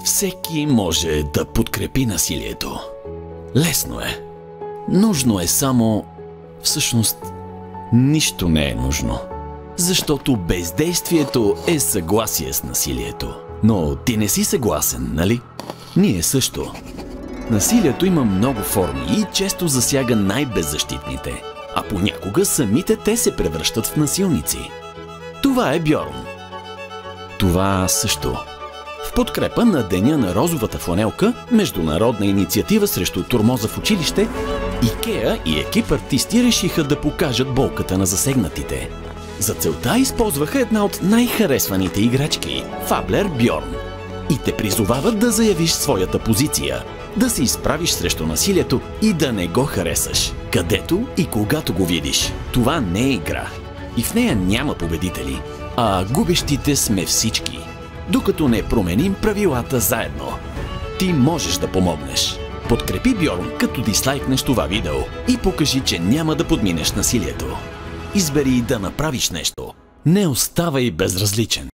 Всеки може да подкрепи насилието. Лесно е. Нужно е само... Всъщност, нищо не е нужно. Защото бездействието е съгласие с насилието. Но ти не си съгласен, нали? Ние също. Насилието има много форми и често засяга най-беззащитните. А понякога самите те се превръщат в насилници. Това е Бьорн. Това също. В подкрепа на Деня на розовата фланелка, международна инициатива срещу тормоза в училище, Икеа и екип артисти решиха да покажат болката на засегнатите. За целта използваха една от най-харесваните играчки – Фаблер Бьорн. И те призовават да заявиш своята позиция, да се изправиш срещу насилието и да не го харесаш, където и когато го видиш. Това не е игра. И в нея няма победители, а губещите сме всички. Докато не променим правилата заедно. Ти можеш да помогнеш. Подкрепи Бьорн, като дислайкнеш това видео и покажи, че няма да подминеш насилието. Избери да направиш нещо. Не оставай безразличен.